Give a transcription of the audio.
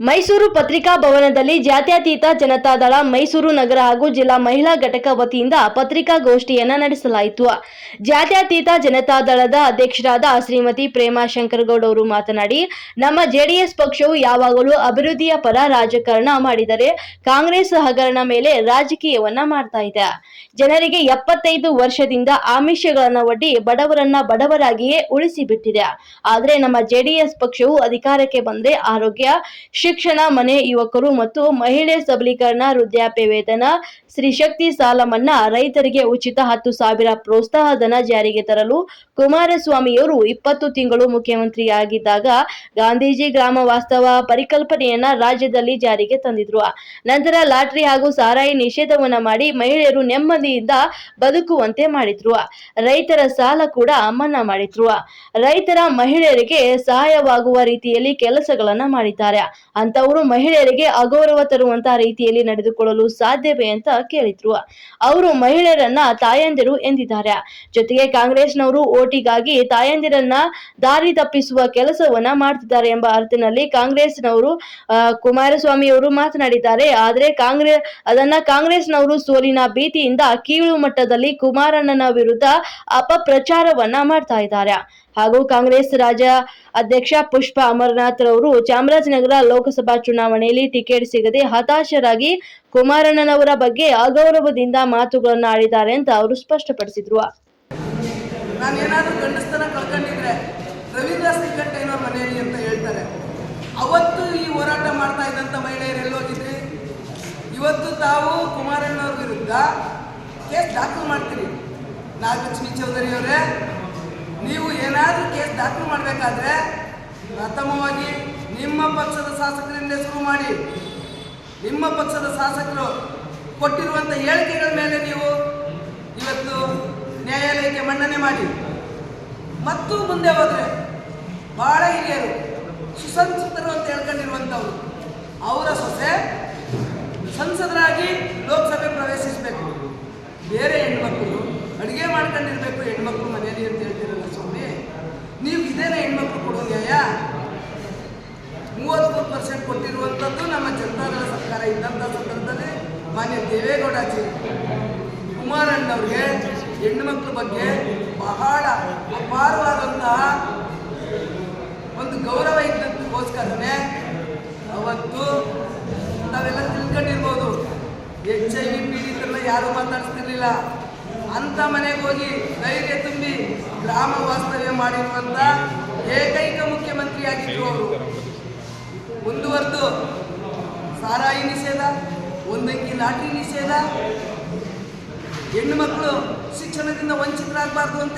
ಮೈಸೂರು ಪತ್ರಿಕಾ ಭವನದಲ್ಲಿ ಜಾತ್ಯತೀತ ಜನತಾದಳ ಮೈಸೂರು ನಗರ ಹಾಗೂ ಜಿಲ್ಲಾ ಮಹಿಳಾ ಘಟಕ ವತಿಯಿಂದ ಪತ್ರಿಕಾಗೋಷ್ಠಿಯನ್ನ ನಡೆಸಲಾಯಿತು. ಜಾತ್ಯತೀತ ಜನತಾದಳದ ಅಧ್ಯಕ್ಷರಾದ ಶ್ರೀಮತಿ ಪ್ರೇಮಾ ಶಂಕರಗೌಡ ಅವರು ಮಾತನಾಡಿ, ನಮ್ಮ ಜೆಡಿಎಸ್ ಪಕ್ಷವು ಯಾವಾಗಲೂ ಅಭಿವೃದ್ಧಿಯ ಪರ ರಾಜಕಾರಣ ಮಾಡಿದರೆ ಕಾಂಗ್ರೆಸ್ ಹಗರಣ ಮೇಲೆ ರಾಜಕೀಯವನ್ನ ಮಾಡ್ತಾ ಇದೆ. ಜನರಿಗೆ 75 ವರ್ಷದಿಂದ ಆಮಿಷಗಳನ್ನ ಒಡ್ಡಿ ಬಡವರನ್ನ ಬಡವರಾಗಿಯೇ ಉಳಿಸಿ ಬಿಟ್ಟಿದೆ. ಆದರೆ ನಮ್ಮ ಜೆಡಿಎಸ್ ಪಕ್ಷವು ಅಧಿಕಾರಕ್ಕೆ ಬಂದ್ರೆ ಆರೋಗ್ಯ, ಶಿಕ್ಷಣ, ಮನೆ, ಯುವಕರು ಮತ್ತು ಮಹಿಳೆ ಸಬಲೀಕರಣ, ವೃದ್ಧಾಪ್ಯ ವೇತನ, ಸ್ತ್ರೀಶಕ್ತಿ ಸಾಲ ಮನ್ನಾ, ರೈತರಿಗೆ ಉಚಿತ 10,000 ಪ್ರೋತ್ಸಾಹ ಧನ ಜಾರಿಗೆ ತರಲು ಕುಮಾರಸ್ವಾಮಿಯವರು 20 ತಿಂಗಳು ಮುಖ್ಯಮಂತ್ರಿಯಾಗಿದ್ದಾಗ ಗಾಂಧೀಜಿ ಗ್ರಾಮ ವಾಸ್ತವ ಪರಿಕಲ್ಪನೆಯನ್ನ ರಾಜ್ಯದಲ್ಲಿ ಜಾರಿಗೆ ತಂದಿದ್ರು. ನಂತರ ಲಾಟರಿ ಹಾಗೂ ಸಾರಾಯಿ ನಿಷೇಧವನ್ನ ಮಾಡಿ ಮಹಿಳೆಯರು ನೆಮ್ಮದಿಯಿಂದ ಬದುಕುವಂತೆ ಮಾಡಿದ್ರು. ರೈತರ ಸಾಲ ಕೂಡ ಮನ್ನಾ ಮಾಡಿದ್ರು. ರೈತರ ಮಹಿಳೆಯರಿಗೆ ಸಹಾಯವಾಗುವ ರೀತಿಯಲ್ಲಿ ಕೆಲಸಗಳನ್ನ ಮಾಡಿದ್ದಾರೆ. ಅಂತವರು ಮಹಿಳೆಯರಿಗೆ ಅಗೌರವ ತರುವಂತಹ ರೀತಿಯಲ್ಲಿ ನಡೆದುಕೊಳ್ಳಲು ಸಾಧ್ಯವೇ ಅಂತ ಕೇಳಿದ್ರು. ಅವರು ಮಹಿಳೆಯರನ್ನ ತಾಯಂದಿರು ಎಂದಿದ್ದಾರೆ. ಜೊತೆಗೆ ಕಾಂಗ್ರೆಸ್ನವರು ಓಟಿಗಾಗಿ ತಾಯಂದಿರನ್ನ ದಾರಿ ತಪ್ಪಿಸುವ ಕೆಲಸವನ್ನ ಮಾಡ್ತಿದ್ದಾರೆ ಎಂಬ ಅರ್ಥದಲ್ಲಿ ಕಾಂಗ್ರೆಸ್ನವರು ಕುಮಾರಸ್ವಾಮಿ ಅವರು ಮಾತನಾಡಿದ್ದಾರೆ. ಆದರೆ ಕಾಂಗ್ರೆಸ್ನವರು ಸೋಲಿನ ಭೀತಿಯಿಂದ ಕೀಳು ಮಟ್ಟದಲ್ಲಿ ಕುಮಾರಣ್ಣನ ವಿರುದ್ಧ ಅಪಪ್ರಚಾರವನ್ನ ಮಾಡ್ತಾ ಇದ್ದಾರೆ. ಹಾಗೂ ಕಾಂಗ್ರೆಸ್ ರಾಜ್ಯ ಅಧ್ಯಕ್ಷ ಪುಷ್ಪ ಅಮರನಾಥ್ ರವರು ಚಾಮರಾಜನಗರ ಲೋಕಸಭಾ ಚುನಾವಣೆಯಲ್ಲಿ ಟಿಕೆಟ್ ಸಿಗದೆ ಹತಾಶರಾಗಿ ಕುಮಾರಣ್ಣನವರ ಬಗ್ಗೆ ಅಗೌರವದಿಂದ ಮಾತುಗಳನ್ನು ಆಡಿದ್ದಾರೆ ಅಂತ ಅವರು ಸ್ಪಷ್ಟಪಡಿಸಿದ್ರು. ನಾನೇನಾದ್ರೂ ಗಂಡಸ್ತನ ಕಳ್ಕೊಂಡಿದ್ರೆ ರವೀಂದ್ರ ಶ್ರೀಕಂಠಯ್ಯನವ್ರ ಮನೆಯಲ್ಲಿ ಅಂತ ಹೇಳ್ತಾರೆ. ಅವತ್ತು ಈ ಹೋರಾಟ ಮಾಡ್ತಾ ಇದ್ದಂಥ ಮಹಿಳೆಯರು ಎಲ್ಲೋಗಿದ್ರಿ? ಇವತ್ತು ತಾವು ಕುಮಾರಣ್ಣವ್ರ ವಿರುದ್ಧ ಕೇಸ್ ದಾಖಲು ಮಾಡ್ತೀರಿ. ನಾಗಲಕ್ಷ್ಮಿ ಚೌಧರಿ ಅವರೇ, ನೀವು ಏನಾದರೂ ಕೇಸ್ ದಾಖಲು ಮಾಡಬೇಕಾದ್ರೆ ಪ್ರಥಮವಾಗಿ ನಿಮ್ಮ ಪಕ್ಷದ ಶಾಸಕರಿಂದ ಶುರು ಮಾಡಿ. ನಿಮ್ಮ ಪಕ್ಷದ ಶಾಸಕರು ಕೊಟ್ಟಿರುವಂಥ ಹೇಳಿಕೆಗಳ ಮೇಲೆ ನೀವು ಇವತ್ತು ನ್ಯಾಯಾಲಯಕ್ಕೆ ಮನ್ನಣೆ ಮಾಡಿ. ಮತ್ತು ಮುಂದೆ ಹೋದರೆ ಬಹಳ ಹಿರಿಯರು, ಸುಸಂಸ್ಕೃತರು ಅಂತ ಹೇಳ್ಕೊಂಡಿರುವಂಥವ್ರು, ಅವರ ಸೊಸೆ ಸಂಸದರಾಗಿ ಲೋಕಸಭೆ ಪ್ರವೇಶಿಸಬೇಕು. ಬೇರೆ ಹೆಣ್ಮಕ್ಳು ಅಡುಗೆ ಮಾಡ್ಕೊಂಡಿರ್ಬೇಕು ಹೆಣ್ಮಕ್ಳು ಮನೆಯಲ್ಲಿ ಅಂತ ಹೇಳ್ತಿರಲ್ಲ ಸ್ವಾಮಿ. ನೀವು ಇದೇನೇ ಹೆಣ್ಮಕ್ಳು ಕೊಡೋ ನ್ಯಾಯ? 33% ಕೊಟ್ಟಿರುವಂಥದ್ದು ನಮ್ಮ ಜನತಾದಳ ಸರ್ಕಾರ ಇದ್ದಂಥ ಸಂದರ್ಭದಲ್ಲಿ ಮಾನ್ಯ ದೇವೇಗೌಡಾಜಿ ಕುಮಾರಣ್ಣವ್ರಿಗೆ ಹೆಣ್ಣುಮಕ್ಳ ಬಗ್ಗೆ ಬಹಳ ಅಪಾರವಾದಂತಹ ಒಂದು ಗೌರವ ಇದ್ದಕ್ಕೋಸ್ಕರನೇ ಅವತ್ತು ನಾವೆಲ್ಲ ತಿಳ್ಕೊಂಡಿರ್ಬೋದು, HIV ಪೀಡಿತರನ್ನ ಯಾರೂ ಮಾತಾಡಿಸ್ತಿರ್ಲಿಲ್ಲ. ಅಂಥ ಮನೆಗೆ ಹೋಗಿ ಧೈರ್ಯ ತುಂಬಿ ಗ್ರಾಮ ವಾಸ್ತವ್ಯ ಮಾಡಿರುವಂಥ ಏಕೈಕ ಮುಖ್ಯಮಂತ್ರಿಯಾಗಿದ್ರು ಅವರು. ಮುಂದುವರೆದು ಸಾರಾಯಿ ನಿಷೇಧ, ಒಂದಂಕಿ ಲಾಟರಿ ನಿಷೇಧ, ಹೆಣ್ಣು ಮಕ್ಕಳು ಶಿಕ್ಷಣದಿಂದ ವಂಚಿತರಾಗಬಾರ್ದು ಅಂತ